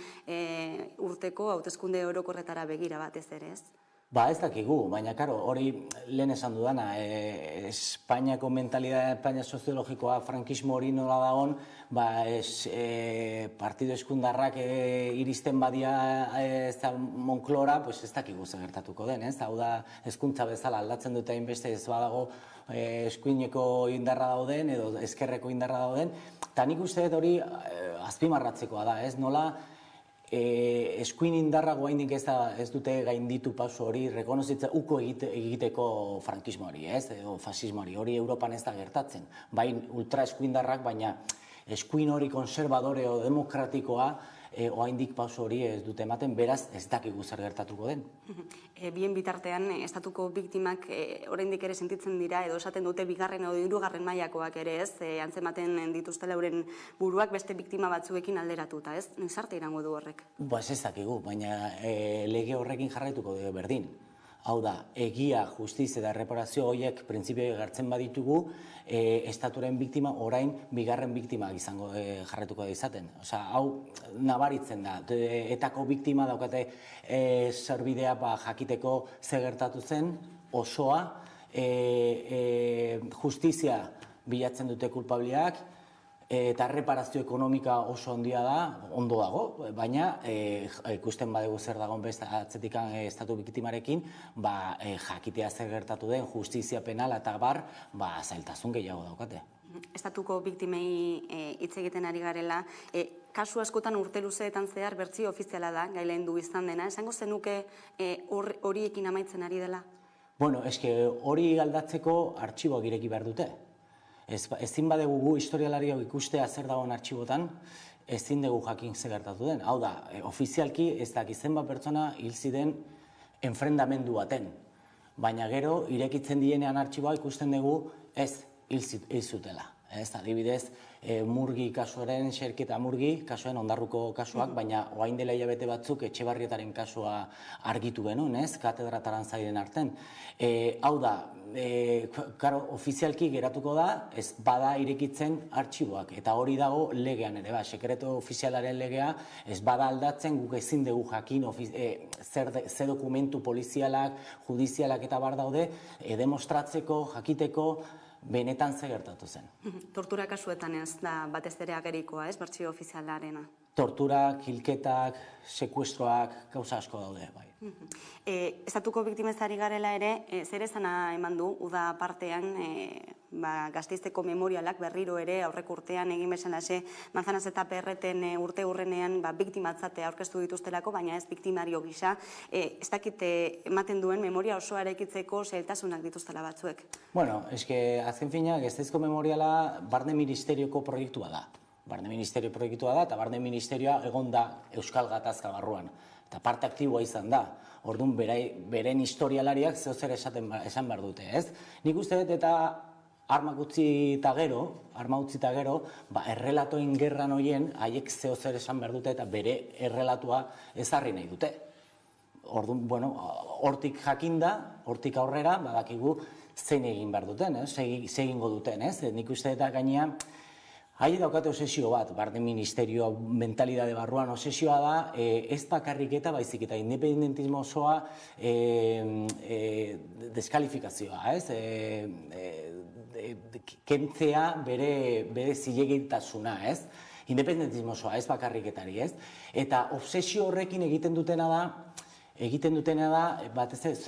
urteko hauteskunde orokorretara begira batez ere, ez? Ez dakigu, baina hori lehen esan dudana, Espainiako mentalidad, Espainia soziologikoa, frankismo hori nola dagoen, partido eskundarrak iristen badia Monclora, ez dakigu zer gertatuko den, ez? Hau da, hezkuntza bezala aldatzen dute hainbeste ez badago eskuineko indarra dauden edo ezkerreko indarra dauden, eta nik uste dut hori azpimarratzekoa da, ez? Nola, eskuin indarra goaindik ez dute gainditu pauso hori, rekonozitza uko egiteko frankismoari, edo fasismoari, hori Europan ez da gertatzen. Bai ultra eskuindarrak, baina eskuin hori konservadore o demokratikoa oaindik pauso hori ez dute ematen, beraz ez dakigu zer gertatuko den. Bien bitartean, estatuko biktimak oraindik ere sentitzen dira, edo esaten dute bigarren edo hirugarren mailakoak ere ez, antzematen dituztela euren buruak beste biktima batzuekin alderatuta, ez? Noiz arte irango du horrek? Ez dakigu, baina lege horrekin jarraituko dugu berdin. Hau da, egia, justizia eta reparazio horiek printzipioa gartzen baditugu, estaturen biktima orain bigarren biktima izango jarretuko da izaten. Hau nabaritzen da, etako biktima daukate zerbidea jakiteko ze gertatu zen, osoa, justizia bilatzen dute kulpabiliak, eta reparazio ekonomika oso handia da, ondo dago, baina ikusten badegu zer dagoen beste atzetik estatu biktimarekin, jakitea zer gertatu den, justizia penala eta bar, zailtasun gehiago daukate. Estatuko biktimei hitz egiten ari garela, kasu askotan urte luzeetan zehar bertsio ofiziala da, gai lehendu izan dena, esango zenuke horiekin amaitzen ari dela? Bueno, hori aldatzeko artxiboak ireki behar dute. Ezin badegu gu historialariok ikustea zer dagoen artxibotan, ezin dugu jakin zer gertatu den. Hau da, ofizialki ez daki zenbat pertsona hil ziren enfrentamendu baten. Baina gero, irekitzen dienean artxiboa ikusten dugu ez hil zutela. Adibidez, Murgi kasuaren, Xerketa Murgi kasuen Ondarruko kasuak, baina orain dela hilabete batzuk Etxebarrietaren kasua argitu genuen, katedra zaiden arten. Hau da, ofizialki geratuko da, ez bada irekitzen artxiboak, eta hori dago legean ere, sekreto ofizialaren legea, ez bada aldatzen guk ezin dugu jakin ze dokumentu polizialak, judizialak eta bar daude, demostratzeko, jakiteko, benetan ze gertatu zen. Tortura kasuetan ez da batez ere agerikoa, ez, bertsio ofizialarena? Torturak, hilketak, sekuestroak, gauza asko daude, bai. Estatuko biktimez ari garela ere, zer esana eman du, uda partean, Gasteizeko memorialak berriro ere aurreko urtean egin bezalaxe Manzanas eta Perreten urte hurrenean biktimatzate aurkeztu dituztelako, baina ez biktimario gisa. Ez dakit ematen duen memoria osoa eraikitzeko zailtasunak dituztela batzuek. Bueno, azken fina, Gasteizko memoriala Barne Ministerioko proiektua da. Barne Ministerio proiektua da, eta Barne Ministerioa egon da Euskal Gatazka barruan. Eta parte aktiboa izan da. Orduan, beren historialariak zehozer esan behar dute, ez? Nik uste dut eta arma utzi eta gero, errelatoen gerran horien, haiek zehozer esan behar dute eta bere errelatua ezarri nahi dute. Orduan, bueno, hortik jakinda, hortik aurrera, badakigu zein egin behar duten, zein egingo duten, ez? Nik uste eta gainea, haie daukate obsesio bat, Barne Ministerioa mentalidade barruan obsesioa da, ez bakarrik eta baizik eta independentismo osoa deskalifikazioa, ez? Kentzea bere zilegitasuna, ez? Independentismo osoa, ez bakarriketari, ez? Eta obsesio horrekin egiten dutena da, batez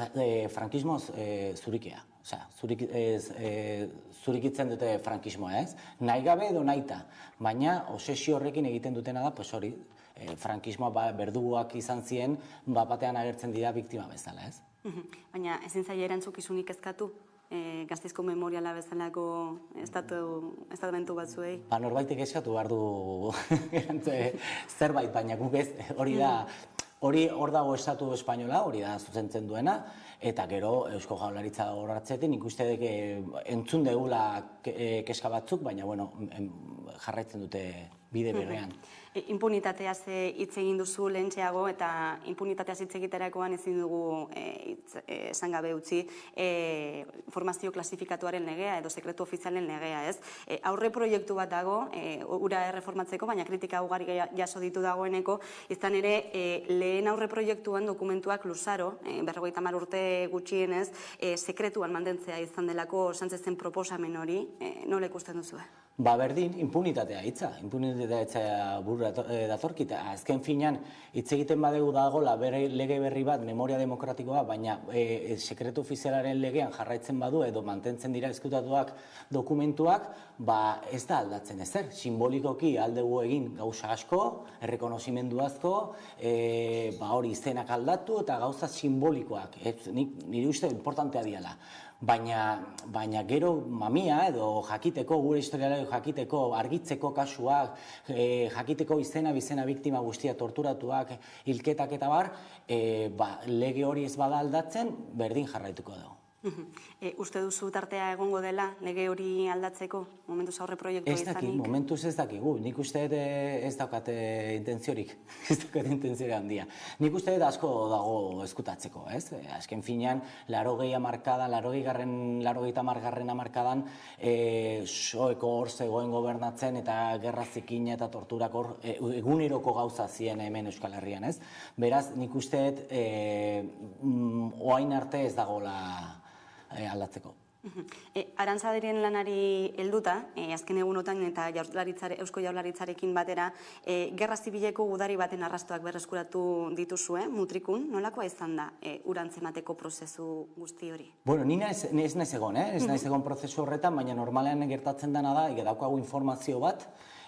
frankismo zurikea. Zurikitzen dute frankismoa, ez? Nahi gabe edo nahita, baina obsesio horrekin egiten dutena da, hori, frankismoa berduguak izan ziren, batean agertzen dira biktima bezala, ez? Baina ezin zaila erantzukizunik eskatu? Gasteizko memoriala bezalako estatumentu batzuei? Norbaitek eskatu behar du zerbait, baina guk ez, hori da, hor dago estatu espainola, hori da zuzentzen duena, eta gero Eusko Jaurlaritza horratzetik ikuste entzun degula keska batzuk, baina jarraitzen dute bide berrean. Impunitateaz hitz egin duzu lehentxeago, eta impunitateaz hitz egiterakoan ezin dugu esan gabe utzi informazio klasifikatuaren legea edo sekretu ofizialen legea, ez? Aurre proiektu bat dago, ura erreformatzeko, baina kritika ugari jaso ditu dagoeneko, izan ere lehen aurre proiektuan dokumentuak luzaro, 50 urte gutxienez, sekretuan mantentzea izan delako Sánchezen proposamen hori, nola ikusten duzu? Berdin, impunitatea hitza, buru datorkita. Azken finan, hitz egiten badegu dagoela lege berri bat, memoria demokratikoa, baina sekretu ofizialaren legean jarraitzen badu edo mantentzen dira ezkutatuak dokumentuak, ez da aldatzen ezer. Simbolikoki aldegu egin gauza asko, errekonozimendu asko, hori izenak aldatu eta gauza simbolikoak. Nire uste importantea diala. Baina gero mamia edo jakiteko, gure historialari jakiteko, argitzeko kasuak, jakiteko izena bizena biktima guztia torturatuak, hilketak eta bar, lege hori ez bada aldatzen, berdin jarraituko dugu. Uste duzu tartea egongo dela lege hori aldatzeko, momentuz aurre proiektua izanik? Momentuz ez dakigu, nik uste ez daukate intentziorik, ez daukate intentziorik handia. Nik uste asko dago eskutatzeko, ez? Azken finean, 80 markadan, 80 markadan, soeko hor zegoen gobernatzen eta gerra zikin eta torturak hor eguneroko gauza ziren hemen Euskal Herrian, ez? Beraz, nik uste oain arte ez dagoela aldatzeko. Arantzadiren lanari helduta, azken egunotan eta Eusko Jaurlaritzarekin batera, gerra zibileko gudari baten arrastoak berreskuratu dituzue, Mutrikun, nolakoa izan da urantzemateko prozesu guzti hori? Bueno, ni ez naiz egon prozesu horretan, baina normalean gertatzen dena da, daukagu informazio bat,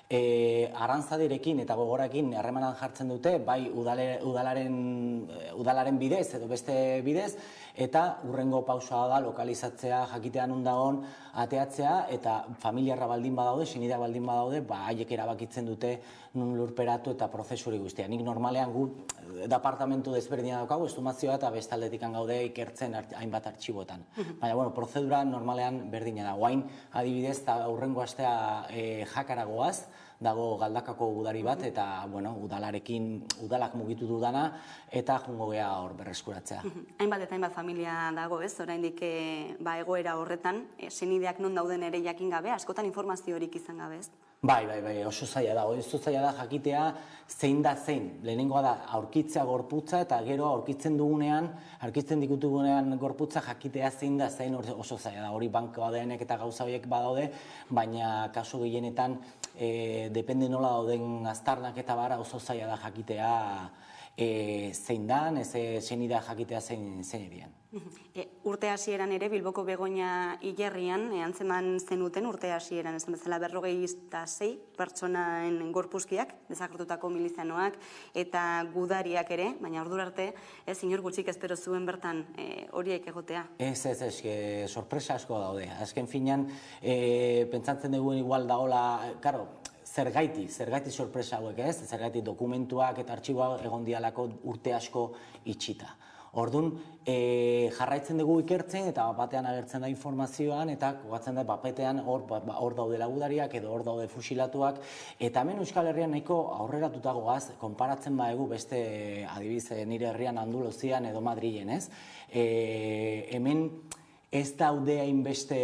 Arantzadirekin eta gogorakin harremanan jartzen dute, bai udalaren bidez edo beste bidez, eta hurrengo pausoa da lokalizatzea, jakitea non dagoen, ateatzea, eta familiarra baldin badaude, senidea baldin badaude, haiek erabakitzen dute nun lurperatu eta prozesuri guztia. Nik normalean gu departamentu desberdina daukagu, estumazioa eta bestaldetikan gaude ikertzen hainbat artxibotan. Baina, bueno, prozedura normalean berdina da. Oain, adibidez, hurrengo astea jakaragoaz, dago Galdakako udari bat, eta, bueno, udalak mugitu dudana, eta jungo gea hor berreskuratzea. Hainbat eta hainbat familia dago, ez? Oraindik egoera horretan, senideak non dauden ere jakin gabe, askotan informazio horik izan gabe, ez? Bai, oso zaila da. Oso zaila da jakitea zein da zein. Lehenengoa da aurkitzea gorputza, eta gero aurkitzen dikutugunean gorputza jakitea zein da zein oso zaila da. Hori bankoa denek eta gauza horiek badaude, baina kasu gehienetan depende nola dauden aztarnak eta bara oso zaila da jakitea zein dan, senidea jakitea zein edian. Urte hasieran ere, Bilboko Begoña hilerrian, antzeman zenuten urte hasieran, esan bezala 46 pertsonaen gorpuzkiak, desagertutako milizianoak eta gudariak ere, baina ordura arte, inor gutxik espero zuen bertan horiek egotea. Ez, sorpresa asko daude. Azken finean, pentsatzen dugu igual daola, karo, zergaiti sorpresa hauek ez, zergaiti dokumentuak eta artxiboak egon dialako urte asko itxita. Orduan, jarraitzen dugu ikertzen eta batean agertzen da informazioan eta kogatzen da papetean hor daude lagudariak edo hor daude fusilatuak, eta hemen Euskal Herrian nahiko aurreratuta goaz, konparatzen baegu beste adibiz nire herrian Andaluzian edo Madrilen, ez? Hemen ez daude hainbeste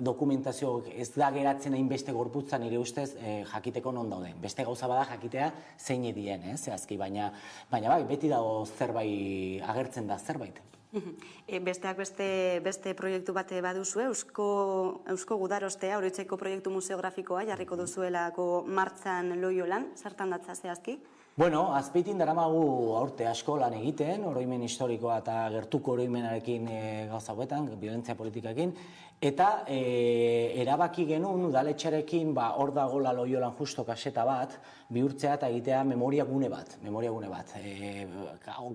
dokumentazio, ez da geratzen hainbeste gorputza nire ustez jakiteko non daude. Beste gauza bada jakitea zein edien, zehazki, baina bai, beti dago zerbait, agertzen da zerbait. Besteak beste proiektu bate baduzu, Eusko Gudarostea, Oroitzeko proiektu museografikoa jarriko duzuelako martxan Loiolan, zertan datza zehazki? Bueno, Azpeitin daramagu aurte asko lan egiten, oroimen historikoa eta gertuko oroimenarekin gauza hauetan, violentzia politikarekin, eta erabaki genuen udaletxarekin hor dagoela Loiolan justo kaseta bat, bihurtzea eta egitea memoria gune bat.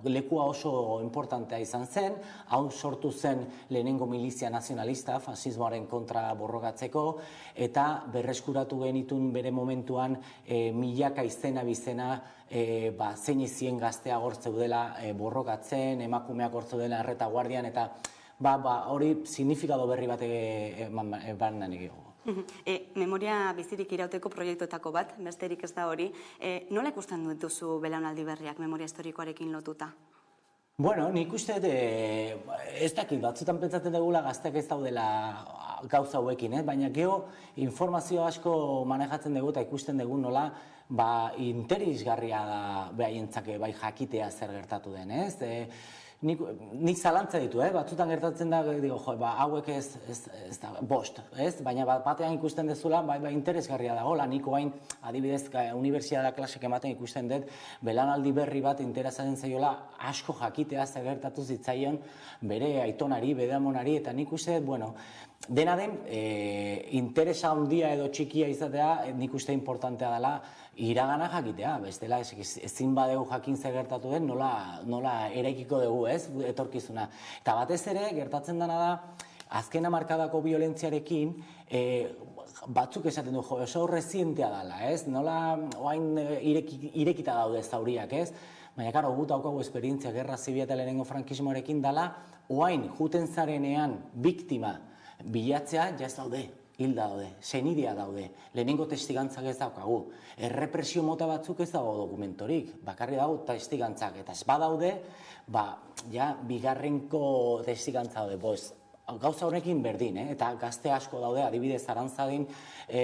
Lekua oso importantea izan zen, hau sortu zen lehenengo milizia nazionalista, fasismoaren kontra borrokatzeko, eta berreskuratu genitun bere momentuan milaka izena bizena zein izien gaztea gortzeudela borrokatzen, emakumeak gortzeudela erretaguardian, eta hori signifikado berri bat eban nahi gehiago. Memoria bizirik irauteko proiektuetako bat, besterik ez da hori. Nola ikusten duzu belaunaldi berriak memoria historikoarekin lotuta? Bueno, nik uste ez dakit, batzutan pentsatzen dugula gazteak ez daudela gauza hauekin, baina geho informazio asko manejatzen dugu eta ikusten dugu nola interesgarria da behaientzake bai jakitea zer gertatu den, ez? Nik zalantza ditu, batzutan gertatzen da, hauek ez da bost, baina batean ikusten dezula, bai interesgarria dagoela, nik oain adibidez unibertsitada klasek ematen ikusten dut, belanaldi berri bat interesatzen zaiola asko jakitea zer gertatu zitzaion bere aitonari, bere amonari, eta nik uste dut, bueno, dena den, interesa handia edo txikia izatea, nik uste importantea dela, iragana jakitea, bestela ezin badegu jakin zer gertatu den, nola eraikiko dugu, etorkizuna. Eta batez ere, gertatzen dena da, azken hamarkadako violentziarekin, batzuk esaten du, oso rezientea dela, nola oain irekita daude zauriak, baina, karo, gut daukagu esperientzia gerra zibila eta lehenengo frankismoarekin dela, oain juten zarenean biktima bilatzea jaz daude, hilda daude, senidea daude, lehenengo testigantzak ez daukagu. Errepresio mota batzuk ez dago dokumentorik, bakarri dago testigantzak, eta ez badaude, bigarrenko testigantza daude, gauza honekin berdin, eta gazte asko daude, adibidez Arantzadin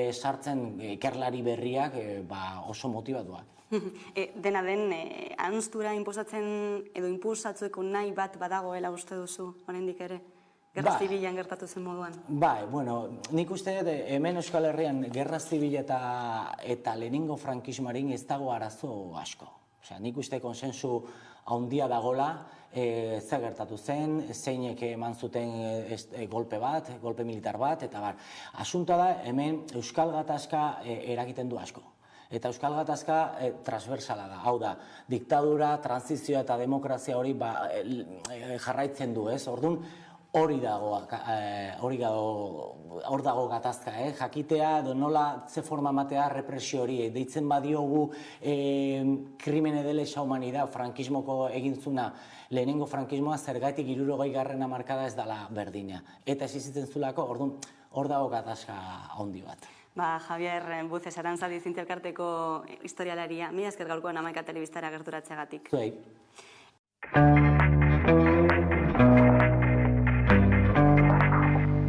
sartzen ikerlari berriak oso motibatuak. Dena den, anztura inposatzen edo inpulsatzeko nahi bat badagoela uste duzu, oraindik ere? Gerra zibilan gertatu zen moduan. Bai, bueno, nik uste dut hemen Euskal Herrian gerra zibil eta lehenengo frankismoarekin ez dago arazo asko. Osea, nik uste konsensu handia dagola, zer gertatu zen, zeinek eman zuten golpe militar bat, eta bar. Asuntoa da, hemen Euskal Gatazka eragiten du asko. Eta Euskal Gatazka transversala da, hau da, diktadura, transizioa eta demokrazia hori jarraitzen du, ez? Orduan, hor dago gatazka, jakitea, nola ze forma matea represio hori, deitzen badiogu krimene de lesa humanidad, frankismoko egintzuna, lehenengo frankismoa zergatik 60. hamarkada ez dela berdina. Eta existitzen zulako, orduan, hor dago gatazka handi bat. Javier Buces, Aranzadi Zientelkarteko historialaria, mila esker gaurkoan Hamaika Telebistara gerturatzeagatik. Zuei.